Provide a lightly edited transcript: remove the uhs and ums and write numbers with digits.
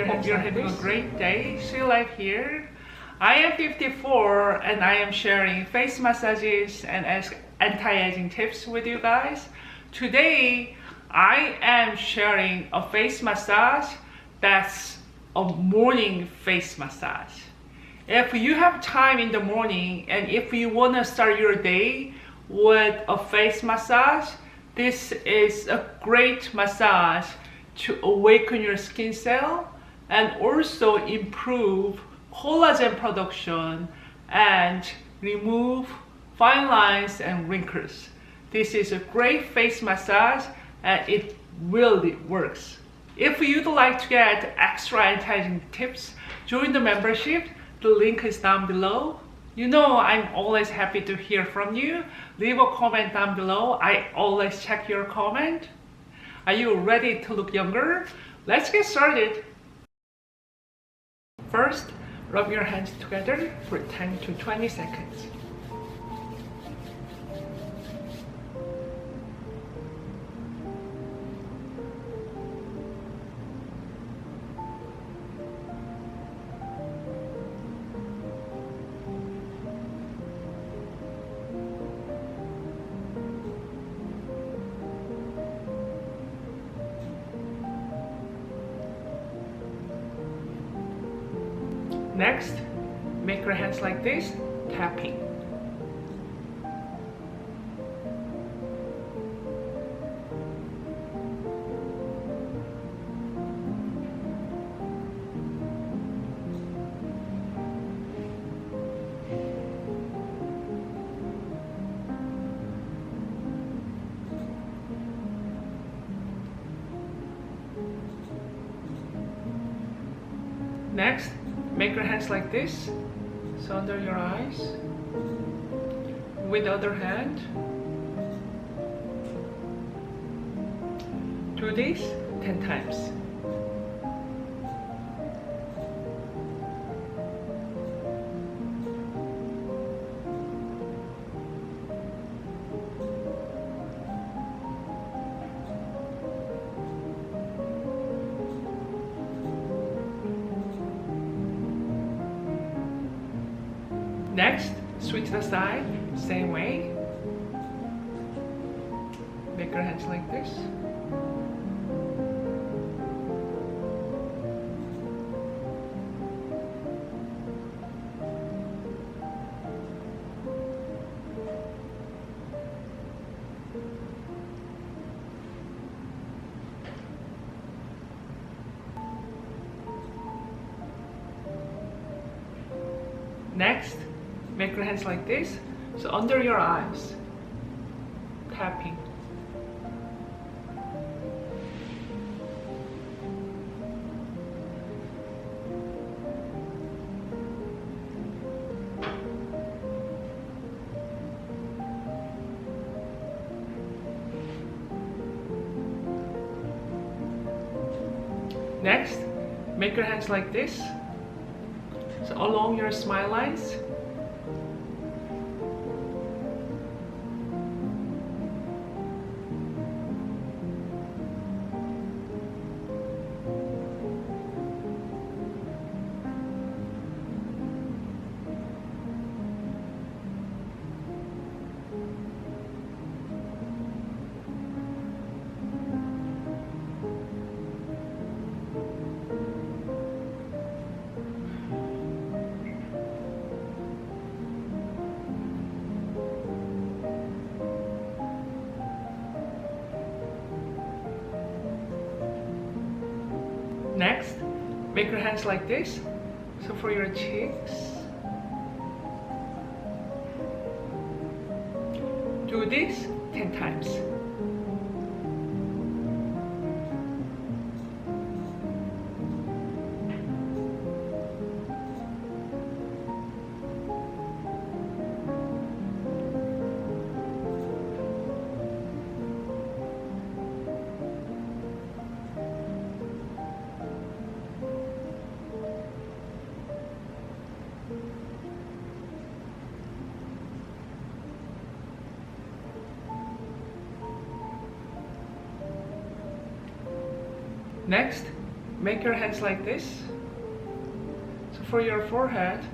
Hope you're having a great day. Sooeylife here. I am 54 and I am sharing face massages and anti-aging tips with you guys. Today, I am sharing a face massage that's a morning face massage. If you have time in the morning and if you want to start your day with a face massage, this is a great massage to awaken your skin cell and also improve collagen production and remove fine lines and wrinkles. This is a great face massage and it really works. If you'd like to get extra anti-aging tips, join the membership. The link is down below. You know I'm always happy to hear from you. Leave a comment down below. I always check your comment. Are you ready to look younger? Let's get started. First, rub your hands together for 10 to 20 seconds. Next, make your hands like this, tapping. Next, make your hands like this, so under your eyes. With the other hand, do this 10 times. Next, switch the side, same way. Make your hands like this. Next, make your hands like this, so under your eyes, tapping. Next, make your hands like this, so along your smile lines. Next, make your hands like this, so for your cheeks. Do this 10 times. Next, make your hands like this. So for your forehead,